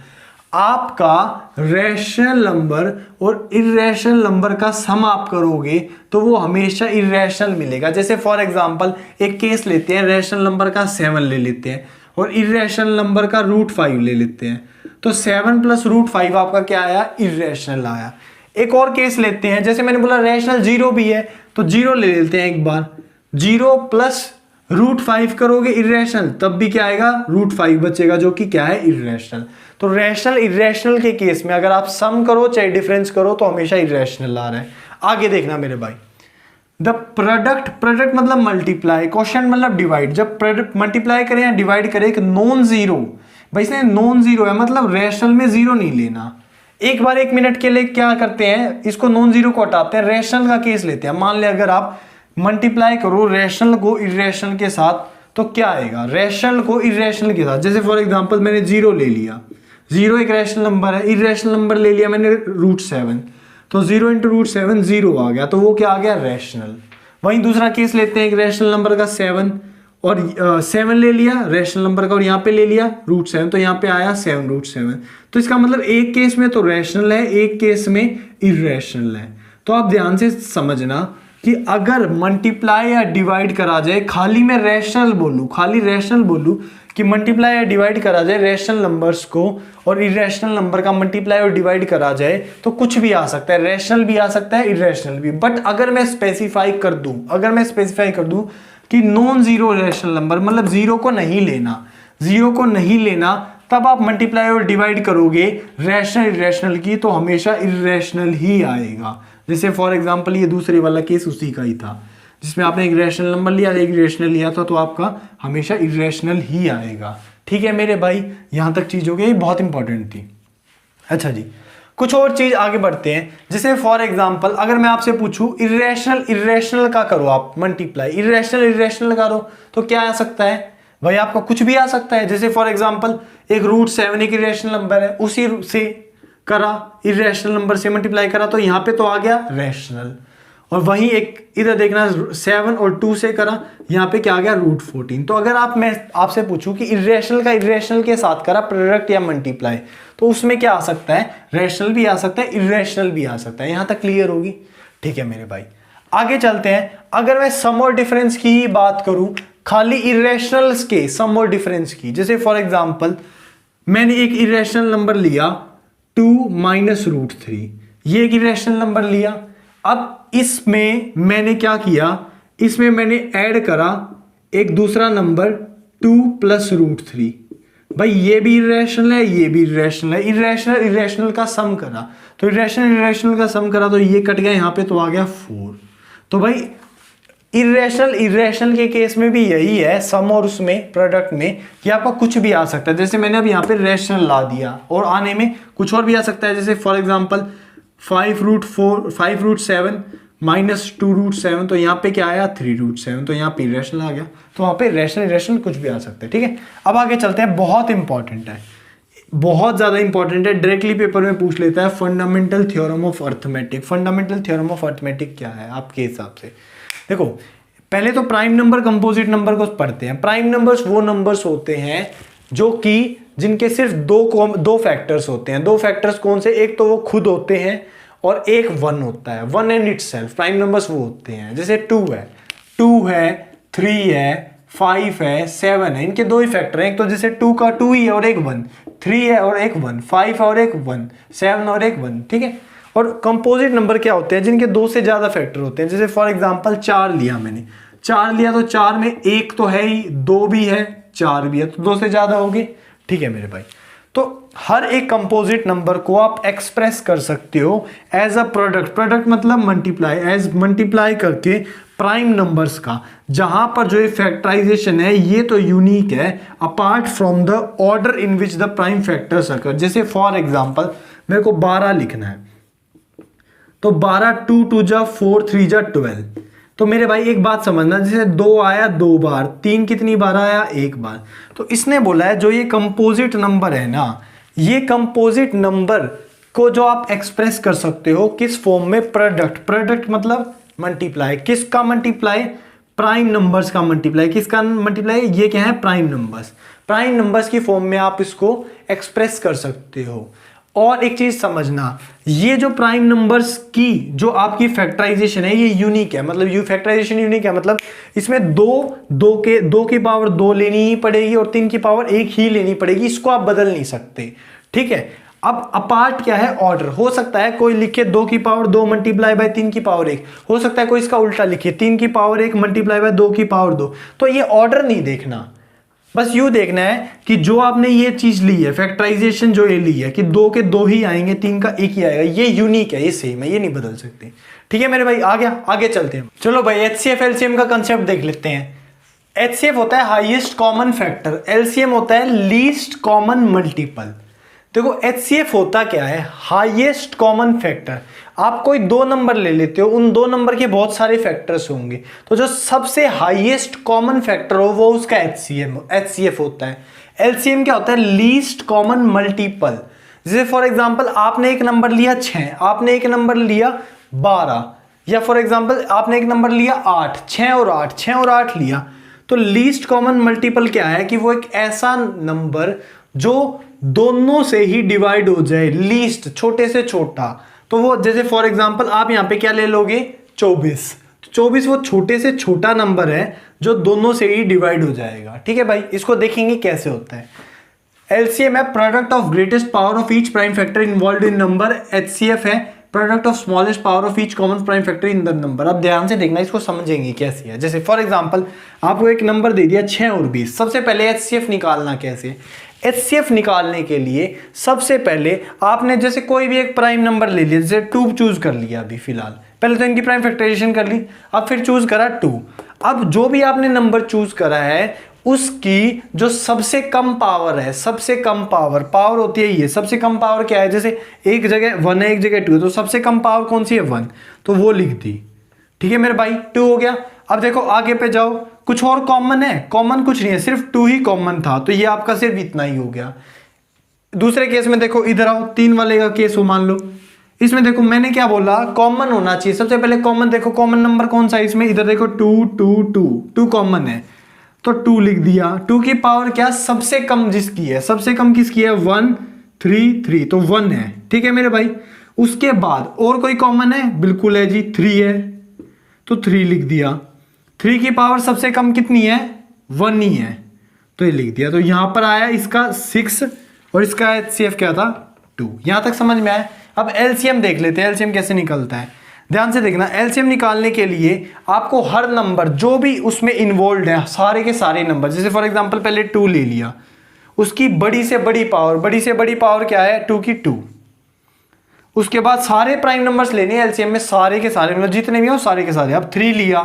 आपका रैशनल नंबर और इर्रेशनल नंबर का सम आप करोगे तो वो हमेशा इर्रेशनल मिलेगा। जैसे फॉर एग्जांपल एक केस लेते हैं, रैशनल नंबर का 7 ले लेते हैं और इर्रेशनल नंबर का √5 ले लेते हैं, तो 7 + √5 आपका क्या आया, इर्रेशनल आया। एक और केस लेते हैं, जैसे मैंने बोला रैशनल 0 भी है तो 0 ले लेते हैं एक बार, 0 + √5 करोगे इर्रेशनल, तब भी क्या आएगा, √5 बचेगा जो कि क्या है, इर्रेशनल। तो रैशनल इर्रेशनल के केस में अगर आप सम करो चाहे डिफरेंस करो तो हमेशा इर्रेशनल आ रहा है। आगे देखना मेरे भाई, द प्रोडक्ट, प्रोडक्ट मतलब मल्टीप्लाई, क्वेश्चन मतलब डिवाइड। जब प्रोडक्ट मल्टीप्लाई करें या डिवाइड करें एक नॉन जीरो, भाई इसमें नॉन जीरो है मतलब रैशनल में जीरो नहीं लेना। एक बार 1 मिनट के लिए क्या करते हैं, इसको नॉन जीरो को हटाते हैं, रैशनल का केस लेते हैं। मान ले अगर आप मल्टीप्लाई करो रैशनल को इर्रेशनल के साथ तो क्या आएगा, रैशनल को इर्रेशनल के साथ। जैसे फॉर एग्जांपल मैंने 0 ले लिया, 0 एक रैशनल नंबर है, इर्रेशनल नंबर ले लिया मैंने √7, तो 0 × √7 0 आ गया, तो वो क्या आ गया, रैशनल। वहीं दूसरा केस लेते हैं, एक रैशनल नंबर का 7 और 7 ले लिया रैशनल नंबर का और यहाँ पे ले लिया √7, तो यहाँ पे आया 7√7। तो इसका मतलब एक केस में तो रैशनल है, एक केस में इर्रेशनल है। तो आप ध्यान से समझना कि अगर मल्टीप्लाई या डिवाइड करा जाए, खाली मैं रैशनल बोलूँ, खाली रैशनल बोलूँ कि मल्टीप्लाई या डिवाइड करा जाए रैशनल नंबर्स को और इर्रेशनल नंबर का मल्टीप्लाई और डिवाइड करा जाए तो कुछ भी आ सकता है, रैशनल भी आ सकता है, इर्रेशनल भी। बट अगर मैं स्पेसिफाई कर दूं, कि नॉन जीरो रैशनल नंबर मतलब जीरो को नहीं लेना, तब आप मल्टीप्लाई और डिवाइड करोगे रैशनल इर्रेशनल की तो हमेशा इर्रेशनल ही आएगा। जैसे फॉर एग्जांपल ये दूसरे वाला केस उसी का ही था, जिसमें आपने एक रैशनल नंबर लिया एक इर्रेशनल लिया था, तो आपका हमेशा इर्रेशनल ही आएगा। ठीक है मेरे भाई, यहां तक चीज हो गई, बहुत इंपॉर्टेंट थी। अच्छा जी, कुछ और चीज आगे बढ़ते हैं। जैसे फॉर एग्जांपल अगर मैं आपसे पूछूं इर्रेशनल का करो आप मल्टीप्लाई, इर्रेशनल करो तो क्या आ सकता है भाई, आपका कुछ भी आ सकता है। जैसे फॉर एग्जांपल एक √7 एक इर्रेशनल नंबर है, उसी से करा, इर्रेशनल नंबर से मल्टीप्लाई करा तो यहाँ पे तो आ गया रैशनल। और वहीं एक इधर देखना 7 और 2 से करा, यहाँ पे क्या आ गया, √14। तो अगर मैं आपसे पूछूं कि इर्रेशनल का इर्रेशनल के साथ करा प्रोडक्ट या मल्टीप्लाई, तो उसमें क्या आ सकता है, रैशनल भी आ सकता है, इर्रेशनल भी आ सकता है। यहां तक क्लियर होगी। ठीक है मेरे भाई, आगे चलते हैं। अगर मैं सम और डिफरेंस की ही बात करूं, खाली इर्रेशनल्स के सम और डिफरेंस की, जैसे फॉर एग्जांपल मैंने एक इर्रेशनल नंबर लिया 2 - √3, ये एक इर्रेशनल नंबर लिया। अब इसमें मैंने क्या किया, इसमें मैंने ऐड करा एक दूसरा नंबर 2 + √3। भाई ये भी इर्रेशनल है, ये भी इर्रेशनल है, इर्रेशनल का सम करा, तो इर्रेशनल का सम करा तो ये कट गया, यहाँ पे तो आ गया 4। तो भाई इर्रेशनल के केस में भी यही है, सम और उसमें प्रोडक्ट में, कि आपका कुछ भी आ सकता है। जैसे मैंने अब यहाँ पे रैशनल ला दिया और आने में कुछ और भी आ सकता है। जैसे फॉर एग्जांपल 5√7 - 2√7, तो यहाँ पे क्या आया, 3√7, तो यहाँ पे इर्रेशनल आ गया। तो वहाँ पे रैशनल कुछ भी आ सकता है। ठीक है, अब आगे चलते हैं। बहुत इंपॉर्टेंट है, बहुत ज्यादा इंपॉर्टेंट है, डायरेक्टली पेपर में पूछ लेता है। Fundamental theorem of arithmetic. Fundamental theorem of arithmetic क्या है आपके हिसाब से? देखो, पहले तो प्राइम नंबर कंपोजिट नंबर को पढ़ते हैं। प्राइम नंबर्स वो नंबर्स होते हैं जो कि जिनके सिर्फ दो फैक्टर्स होते हैं। दो फैक्टर्स कौन से? एक तो वो खुद होते हैं और एक 1 होता है, 1 एंड इटसेल्फ। प्राइम नंबर्स वो होते हैं, जैसे 2 है, 3 है, 5 है, 7 है, इनके दो ही फैक्टर हैं। एक तो जैसे 2 का 2 ही है और एक 1, 3 है और एक 1, 5 है और एक 1, 7 और एक 1। ठीक है, और कंपोजिट नंबर क्या होते हैं? जिनके 2 से ज्यादा फैक्टर होते हैं। जैसे फॉर एग्जांपल 4 लिया मैंने, 4 लिया तो 4 में 1 तो है ही, 2 भी है, 4 भी है, तो 2 से ज्यादा होगी। ठीक है मेरे भाई, तो हर एक कंपोजिट नंबर को आप एक्सप्रेस कर सकते हो एज अ प्रोडक्ट मतलब मल्टीप्लाई करके प्राइम नंबर्स का, जहां पर जो ये फैक्टराइजेशन है ये तो यूनिक है apart from the order in which the prime factors occur. जैसे फॉर एग्जांपल मेरे को 12 लिखना है, तो 12 2 2 जा 4 3 जा 12। तो मेरे भाई एक बात समझना, जैसे 2 आया 2 बार, 3 कितनी बार आया, 1 बार। तो इसने बोला है जो ये कंपोजिट नंबर है ना, ये कंपोजिट नंबर को जो आप एक्सप्रेस कर सकते हो किस फॉर्म में, प्रोडक्ट मतलब मल्टीप्लाई, किसका मल्टीप्लाई, प्राइम नंबर्स का मल्टीप्लाई। किसका मल्टीप्लाई, ये क्या है, प्राइम नंबर्स की फॉर्म में आप इसको एक्सप्रेस कर सकते हो। और एक चीज समझना, ये जो प्राइम नंबर्स की जो आपकी फैक्टराइजेशन है ये यूनिक है, मतलब फैक्टराइजेशन यूनिक है, मतलब इसमें दो की पावर 2 लेनी ही पड़ेगी और 3 की पावर 1 ही लेनी पड़ेगी, इसको आप बदल नहीं सकते, ठीक है। अब अपार्ट क्या है, ऑर्डर। हो सकता है कोई लिखे 2 की पावर 2 मल्टीप्लाई बाय 3 की पावर 1, हो सकता है कोई इसका उल्टा लिखे 3 की पावर 1 मल्टीप्लाई बाय 2 की पावर 2। तो ये ऑर्डर नहीं देखना, बस यूं देखना है कि जो आपने ये चीज ली है, फैक्टराइजेशन जो ये ली है कि 2 के 2 ही आएंगे, 3 का 1 ही आएगा, ये यूनिक है, ये सेम है, ये नहीं बदल सकते, ठीक है मेरे भाई। आ गया, आगे चलते हैं। चलो भाई एचसीएफ एलसीएम का कंसेप्ट देख लेते हैं। एचसीएफ होता है हाईएस्ट कॉमन फैक्टर, एलसीएम होता है लीस्ट कॉमन मल्टीपल। देखो एचसीएफ होता क्या है, हाईएस्ट कॉमन फैक्टर। आप कोई 2 नंबर ले लेते हो, उन 2 नंबर के बहुत सारे फैक्टर्स होंगे, तो जो सबसे हाईएस्ट कॉमन फैक्टर हो वो उसका एचसीएफ होता है। एलसीएम क्या होता है, लीस्ट कॉमन मल्टीपल। जैसे फॉर एग्जांपल आपने एक नंबर लिया 6, आपने एक नंबर लिया 12, या फॉर एग्जांपल आपने एक नंबर लिया 8, 6 और 8 लिया, तो लीस्ट कॉमन मल्टीपल क्या है कि वो एक ऐसा नंबर जो दोनों से ही डिवाइड हो जाए, लीस्ट छोटे से छोटा। तो वो जैसे फॉर एग्जांपल आप यहां पे क्या ले लोगे, 24, 24 वो छोटे से छोटा नंबर है जो दोनों से ही डिवाइड हो जाएगा, ठीक है भाई। इसको देखेंगे कैसे होता है। एलसीएम है product of greatest power of each prime factor involved in number. HCF है product of smallest power of each common prime factor in the number. अब ध्यान से देखना, इसको समझेंगे कैसे है। जैसे फॉर एग्जांपल आपको एक नंबर दे दिया 6 और 20, सबसे पहले एचसीएफ निकालना कैसे। एचसीएफ निकालने के लिए सबसे पहले आपने जैसे कोई भी एक प्राइम नंबर ले लिया, जैसे 2 चूज कर लिया अभी फिलहाल, पहले तो इनकी प्राइम फैक्टराइजेशन कर ली, अब फिर चूज करा 2। अब जो भी आपने नंबर चूज करा है उसकी जो सबसे कम पावर है, सबसे कम पावर होती है ये, सबसे कम पावर क्या है, जैसे एक जगह 1 है एक जगह 2 है, तो सबसे कम पावर कौन सी है, 1, तो वो लिख दी, ठीक है मेरे भाई। 2 हो गया। अब देखो आगे पे जाओ, कुछ और कॉमन है, कॉमन कुछ नहीं है, सिर्फ 2 ही कॉमन था, तो ये आपका सिर्फ इतना ही हो गया। दूसरे केस में देखो, इधर आओ, 3 वाले का केस हो मान लो, इसमें देखो मैंने क्या बोला, कॉमन होना चाहिए। सबसे पहले कॉमन देखो, कॉमन नंबर कौन सा है इसमें, इधर देखो 2 कॉमन है, तो 2 लिख दिया। 2 की पावर क्या, सबसे कम जिसकी है, सबसे कम किसकी है, 1 3 तो 1 है, ठीक है मेरे भाई। उसके बाद और कोई कॉमन है, बिल्कुल है जी, 3 है, तो 3 लिख दिया। 3 की पावर सबसे कम कितनी है, 1 ही है, तो ये लिख दिया। तो यहां पर आया इसका 6 और इसका एचसीएफ क्या था, 2। यहां तक समझ में आया। अब एलसीएम देख लेते हैं, एलसीएम कैसे निकलता है। ध्यान से देखना, एलसीएम निकालने के लिए आपको हर नंबर जो भी उसमें इन्वॉल्व है, सारे के सारे नंबर, जैसे फॉर एग्जांपल पहले 2 ले लिया, उसकी बड़ी से बड़ी पावर क्या है, 2 की 2। उसके बाद सारे प्राइम नंबर्स लेने एलसीएम में, सारे के सारे मतलब जितने भी हो सारे के सारे। अब 3 लिया,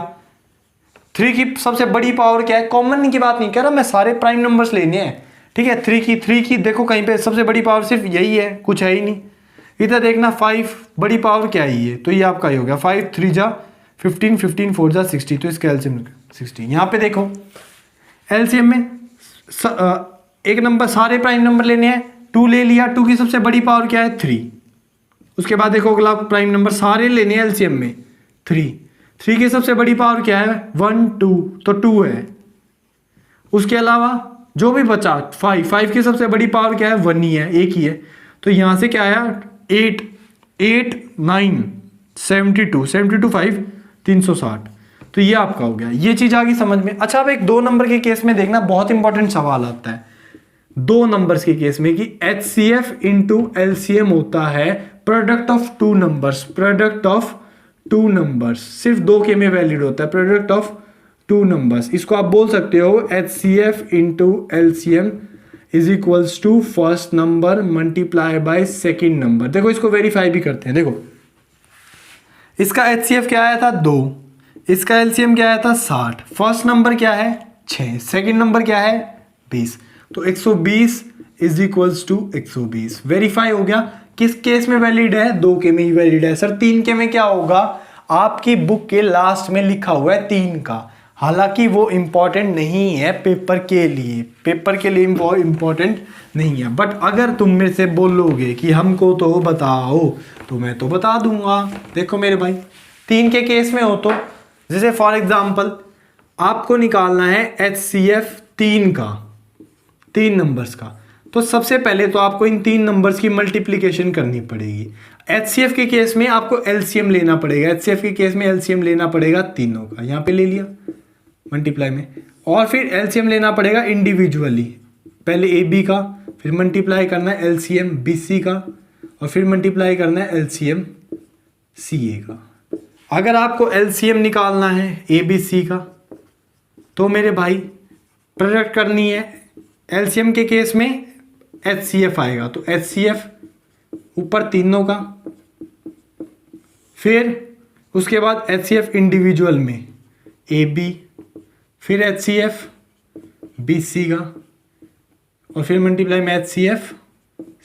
3 की सबसे बड़ी पावर क्या है, कॉमन की बात नहीं कर रहा मैं, सारे प्राइम नंबर्स लेने हैं, ठीक है। 3 की देखो कहीं पे सबसे बड़ी पावर सिर्फ यही है, कुछ है ही नहीं। इधर देखना 5 बड़ी पावर क्या ही है, तो ये आपका ही हो गया 5 3 जा 15 15 4 जा 60, तो इसका एलसीएम 60। यहाँ पे देखो एलसीएम में एक नंबर, सारे प्राइम नंबर लेने हैं, 2 ले लिया, 2 की सबसे बड़ी पावर क्या है, 3। उसके बाद देखो अगला प्राइम नंबर सारे लेने हैं एलसीएम में, 3 की सबसे बड़ी पावर क्या है, 1 2, तो 2 है। उसके अलावा जो भी बचा 5 की सबसे बड़ी पावर क्या है, 1 ही है, एक ही है। तो यहां से क्या आया, 8 9 72 5 360, तो ये आपका हो गया। ये चीज आ गई समझ में। अच्छा अब एक 2 नंबर के केस में देखना, बहुत इंपॉर्टेंट सवाल आता है 2 नंबर्स के केस में कि एचसीएफ इंटू एलसीएम होता है product of 2 numbers, product of 2 numbers, सिर्फ 2 के में वैलिड होता है, प्रोडक्ट ऑफ 2 नंबर्स। इसको आप बोल सकते हो HCF into LCM is equals to first number multiply by second number. देखो इसको वेरीफाई भी करते हैं। देखो इसका एचसीएफ क्या आया था, 2, इसका एलसीएम क्या आया था, 60। फर्स्ट नंबर क्या है, 6, सेकेंड नंबर क्या है, 20, तो 120 इज इक्वल्स टू 120। वेरीफाई हो गया। किस केस में वैलिड है, 2 के में ही वैलिड है। सर 3 के में क्या होगा, आपकी बुक के लास्ट में लिखा हुआ है 3 का, हालांकि वो इम्पॉर्टेंट नहीं है पेपर के लिए वो इम्पॉर्टेंट नहीं है। बट अगर तुम मेरे से बोलोगे कि हमको तो बताओ, तो मैं तो बता दूंगा। देखो मेरे भाई, 3 के केस में हो तो जैसे फॉर एग्जाम्पल आपको निकालना है HCF 3 का, 3 नंबर्स का, तो सबसे पहले तो आपको इन 3 नंबर्स की मल्टीप्लिकेशन करनी पड़ेगी। HCF के केस में आपको LCM लेना पड़ेगा, HCF के केस में LCM लेना पड़ेगा तीनों का, यहाँ पे ले लिया मल्टीप्लाई में, और फिर LCM लेना पड़ेगा इंडिविजुअली, पहले AB का, फिर मल्टीप्लाई करना है LCM BC का, और फिर मल्टीप्लाई करना है LCM CA का। अगर आपको LCM निकालना है ABC का तो मेरे भाई प्रोडक्ट करनी है। LCM के केस में HCF आएगा, तो HCF ऊपर तीनों का, फिर उसके बाद HCF इंडिविजुअल में AB, फिर HCF BC का, और फिर मल्टीप्लाई में HCF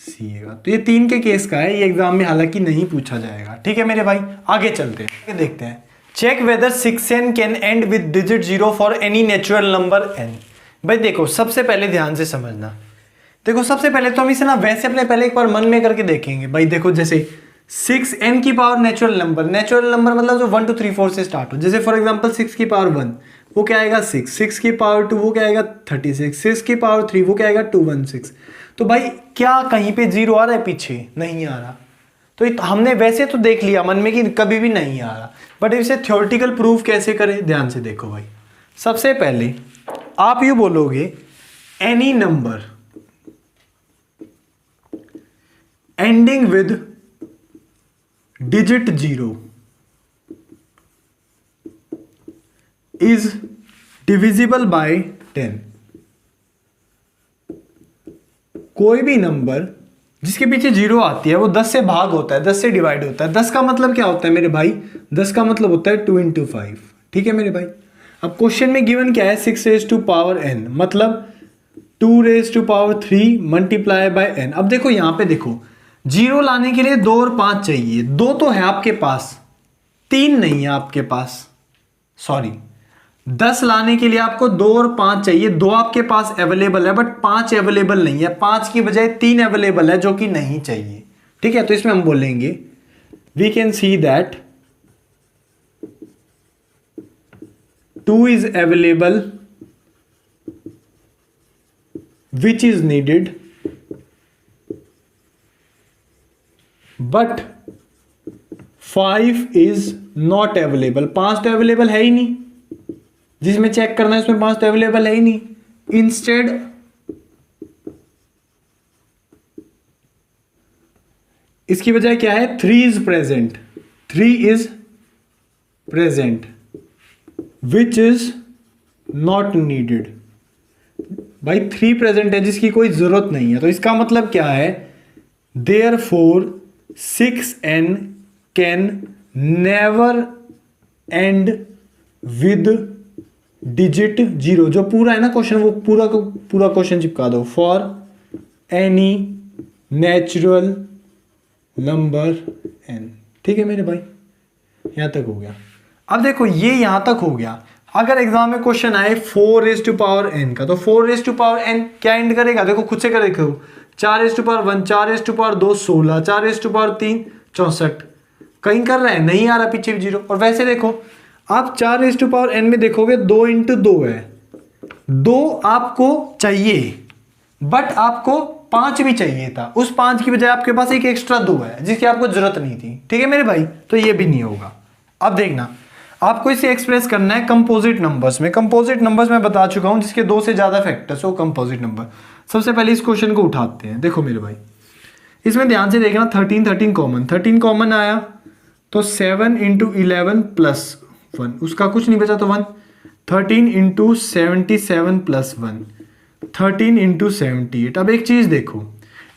CA का। तो ये 3 के केस का है, ये एग्जाम में हालांकि नहीं पूछा जाएगा। ठीक है मेरे भाई, आगे चलते हैं, देखते हैं। Check whether 6n can end with digit 0 for any natural number n। भाई देखो, सबसे पहले ध्यान से समझना। देखो सबसे पहले तो हम इसे ना वैसे अपने पहले एक बार मन में करके देखेंगे। भाई देखो, जैसे 6n की पावर नेचुरल नंबर मतलब जो 1 2 3 4 से स्टार्ट हो। जैसे फॉर एग्जांपल 6 की पावर 1 वो क्या आएगा 6, 6 की पावर 2 वो क्या आएगा 36, 6 की पावर 3 वो क्या आएगा 216। तो भाई क्या कहीं पे 0 आ रहा है पीछे? नहीं आ रहा। तो हमने वैसे तो देख लिया मन में कि कभी भी नहीं आ रहा, बट इसे थ्योरेटिकल प्रूफ कैसे करें, ध्यान से देखो भाई। सबसे पहले आप यूं बोलोगे, any number ending with digit 0 is divisible by 10। कोई भी नंबर जिसके पीछे 0 आती है वो 10 से भाग होता है, 10 से डिवाइड होता है। 10 का मतलब क्या होता है मेरे भाई? 10 का मतलब होता है 2 × 5। ठीक है मेरे भाई। अब क्वेश्चन में गिवन क्या है? 6 raised to power n, मतलब 2 raised to power 3 multiply by n। अब देखो यहाँ पे देखो, 0 लाने के लिए 2 और 5 चाहिए। 2 तो है आपके पास, 3 नहीं है आपके पास, सॉरी। 10 लाने के लिए आपको 2 और 5 चाहिए। 2 आपके पास अवेलेबल है बट 5 अवेलेबल नहीं है। 5 की बजाय 3 अवेलेबल है जो कि नहीं चाहिए। ठीक है, तो इसमें हम बोलेंगे we can see that 2 is available which is needed but 5 is not available। 5 तो अवेलेबल है ही नहीं, जिसमें चेक करना है उसमें 5 तो अवेलेबल है ही नहीं। इंस्टेड इसकी बजाय क्या है? 3 is present, 3 is present which is not needed। भाई 3 प्रेजेंट है जिसकी कोई जरूरत नहीं है, तो इसका मतलब क्या है? therefore 6n can never end with digit 0। जो पूरा है ना क्वेश्चन, वो पूरा क्वेश्चन चिपका दो। For any natural number n। ठीक है मेरे भाई, यहां तक हो गया। अब देखो ये यहां तक हो गया। अगर एग्जाम में क्वेश्चन आए 4 raised to power n का, तो 4 raised to power n क्या एंड करेगा? देखो खुद से कर देखो, 4 raised to power 1, 4 raised to power 2 16, 4 raised to power 3 64। कहीं कर रहा है? नहीं आ रहा पीछे भी 0। और वैसे देखो आप 4 raised to power n में देखोगे 2 × 2 है, 2 आपको चाहिए बट आपको 5 भी चाहिए था। उस 5 की बजाय आपके पास एक एक्स्ट्रा 2 है जिसकी आपको जरूरत नहीं थी। ठीक है मेरे भाई, तो ये भी नहीं होगा। अब देखना, आपको इसे एक्सप्रेस करना है कंपोजिट नंबर्स में। कंपोजिट नंबर्स में बता चुका हूं, जिसके 2 से ज्यादा फैक्टर्स हो कंपोजिट नंबर। सबसे पहले इस क्वेश्चन को उठाते हैं। देखो मेरे भाई, इसमें ध्यान से देखना, 13 कॉमन, 13 कॉमन आया तो 7 × 11 + 1, उसका कुछ नहीं बचा तो 1। 13 × 77 + 1, 13 × 78। अब एक चीज देखो,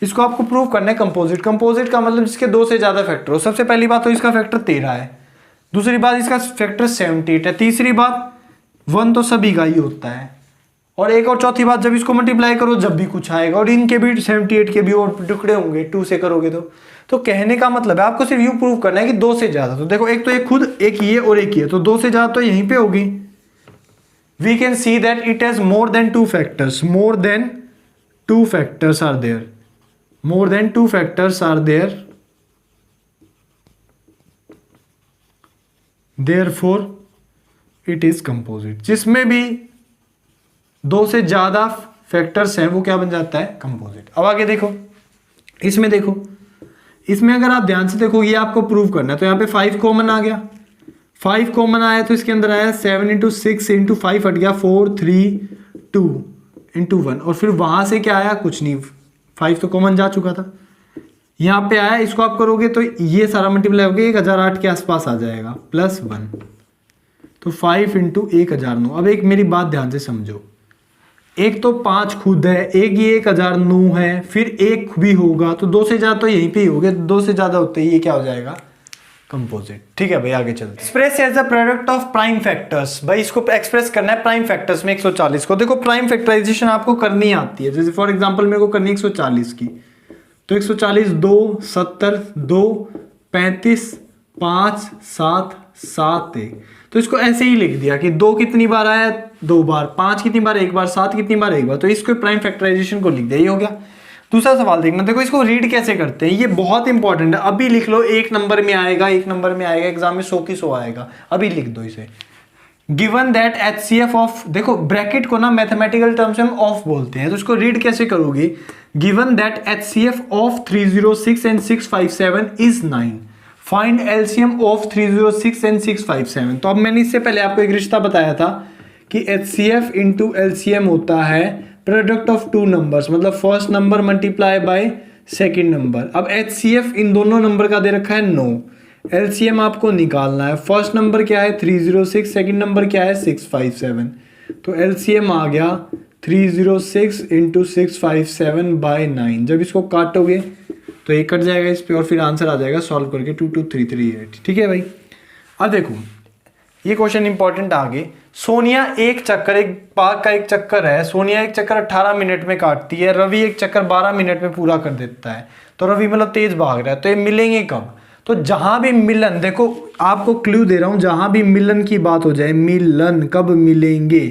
इसको आपको प्रूव करना है कंपोजिट। कंपोजिट का मतलब जिसके 2 से ज्यादा फैक्टर हो। सबसे पहली बात तो इसका फैक्टर 13 है, दूसरी बात इसका फैक्टर 78 है, तीसरी बात 1 तो सभी का ही होता है, और एक और चौथी बात, जब इसको मल्टीप्लाई करो जब भी कुछ आएगा, और इनके भी 78 के भी और टुकड़े होंगे 2 से करोगे तो कहने का मतलब है आपको सिर्फ यू प्रूव करना है कि 2 से ज्यादा। तो देखो एक तो एक खुद एक ये और एक ये, तो 2 से ज्यादा तो यहीं पे होगी। We can see that it has more than 2 factors, more than 2 factors are there, more than 2 factors are there, therefore it is composite. जिसमें भी 2 से ज्यादा फैक्टर्स हैं वो क्या बन जाता है, कंपोजिट। अब आगे देखो, इसमें देखो, इसमें अगर आप ध्यान से देखो ये आपको प्रूव करना है, तो यहाँ पे 5 कॉमन आ गया, 5 कॉमन आया तो इसके अंदर आया 7 इंटू 6 इंटू 5 हट गया 4 3 2 इंटू 1, और फिर वहां से क्या आया, कुछ नहीं, 5 तो कॉमन जा चुका था। यहाँ पे आया, इसको आप करोगे तो ये सारा मल्टीप्लाई हो गया 1008 के आसपास आ जाएगा प्लस 1, तो 5 इंटू 1009। अब एक मेरी बात ध्यान से समझो, एक तो 5 खुद है, एक ये 1009 है, फिर एक भी होगा, तो 2 से ज्यादा तो यहीं पे ही हो गया, 2 से ज्यादा होते ही ये क्या हो जाएगा, कंपोजिट। ठीक है भाई, आगे चलते हैं। Express as a product of prime factors, भाई इसको एक्सप्रेस करना है प्राइम फैक्टर्स में 140 को। देखो प्राइम फैक्टराइजेशन आपको करनी आती है, जैसे फॉर एग्जांपल मेरे को करनी है 140 की, तो 140 2 70 2 35 5 7 7 1, तो इसको ऐसे ही लिख दिया कि 2 कितनी बार आया, 2 बार, 5 कितनी बार, 1 बार, 7 कितनी बार, 1 बार, तो इसको प्राइम फैक्टराइजेशन को लिख दिया, ये हो गया। दूसरा सवाल देखना, देखो इसको रीड कैसे करते हैं, ये बहुत इंपॉर्टेंट है, अभी लिख लो, 1 नंबर में आएगा, 1 नंबर में आएगा, एग्जाम में 100 की 100 आएगा, अभी लिख दो इसे। गिवन दैट HCF ऑफ, देखो ब्रैकेट को ना मैथमेटिकल टर्म्स में हम ऑफ बोलते हैं, तो इसको रीड कैसे करोगे, given that HCF of 306 and 657 is 9, find LCM of 306 and 657। तो अब मैंने इससे पहले आपको एक रिश्ता बताया था कि HCF इंटू LCM होता है प्रोडक्ट ऑफ 2 नंबर्स, मतलब first number multiply by second number. अब HCF इन दोनों नंबर का दे रखा है 9, LCM आपको निकालना है, फर्स्ट नंबर क्या है 306, सेकंड नंबर क्या है 657, तो LCM आ गया 306 इंटू 657 बाय 9। जब इसको काटोगे तो ये कट जाएगा इस पे, और फिर आंसर आ जाएगा सॉल्व करके 22338। ठीक है भाई, अब देखो ये क्वेश्चन इंपॉर्टेंट आगे। सोनिया एक चक्कर, एक पार्क का एक चक्कर है, सोनिया एक चक्कर 18 मिनट में काटती है, रवि एक चक्कर 12 मिनट में पूरा कर देता है, तो रवि मतलब तेज भाग रहा है, तो ये मिलेंगे कब, तो जहां भी मिलन, देखो आपको क्लू दे रहा हूं, जहां भी मिलन की बात हो जाए, मिलन कब मिलेंगे,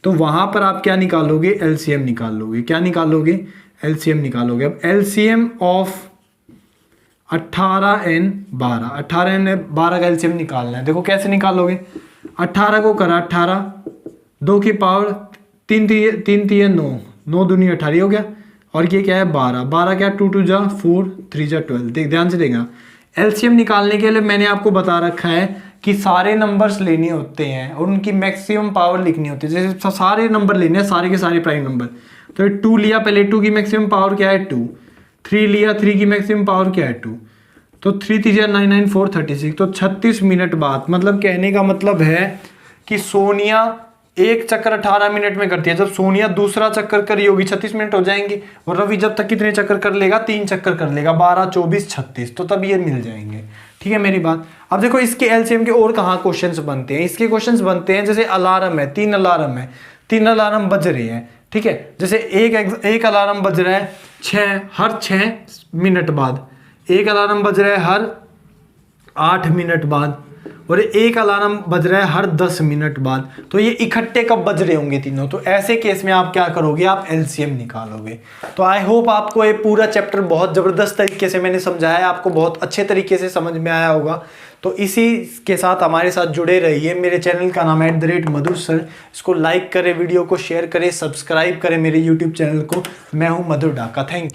तो वहां पर आप क्या निकालोगे, LCM निकालोगे। क्या निकालोगे, LCM निकालोगे। अब LCM ऑफ 18 एंड 12, 18 एंड 12 का LCM निकालना है। देखो कैसे निकालोगे, 18 को करा 18, 2 की पावर 3 3 9, 9 दूनी 18 हो गया, और ये क्या है 12, 12 क्या 2 2 जा 4 3 जा 12। देख ध्यान से देखना, LCM निकालने के लिए मैंने आपको बता रखा है कि सारे नंबर्स लेने होते हैं और उनकी मैक्सिमम पावर लिखनी होती है। जैसे सारे नंबर लेने हैं, सारे के सारे प्राइम नंबर, तो 2 लिया पहले, 2 की मैक्सिमम पावर क्या है 2, 3 लिया, 3 की मैक्सिमम पावर क्या है 2, तो 3 3 9 9 4 36, तो 36 मिनट बाद, मतलब कहने का मतलब है कि सोनिया एक चक्कर 18 मिनट में करती है, जब सोनिया दूसरा चक्कर करी होगी 36 मिनट हो जाएंगे, और रवि जब तक कितने चक्कर कर लेगा, 3 चक्कर कर लेगा, 12 24 36, तो तब ये मिल जाएंगे। ठीक है मेरी बात। अब देखो इसके LCM के और कहाँ क्वेश्चंस बनते हैं, इसके क्वेश्चंस बनते हैं जैसे अलार्म है, 3 अलार्म है, 3 अलार्म बज रहे हैं, ठीक है, जैसे एक अलार्म बज रहा है हर 6 मिनट बाद, एक अलार्म बज रहा है हर 8 मिनट बाद, और एक अलार्म बज रहा है हर 10 मिनट बाद, तो ये इकट्ठे कब बज रहे होंगे तीनों, तो ऐसे केस में आप क्या करोगे, आप LCM निकालोगे। तो आई होप आपको ये पूरा चैप्टर बहुत ज़बरदस्त तरीके से मैंने समझाया है, आपको बहुत अच्छे तरीके से समझ में आया होगा। तो इसी के साथ हमारे साथ जुड़े रहिए। मेरे चैनल का नाम है @मधुर सर, इसको लाइक करें, वीडियो को शेयर करें, सब्सक्राइब करें मेरे यूट्यूब चैनल को। मैं हूँ मधुर ढाका, थैंक यू।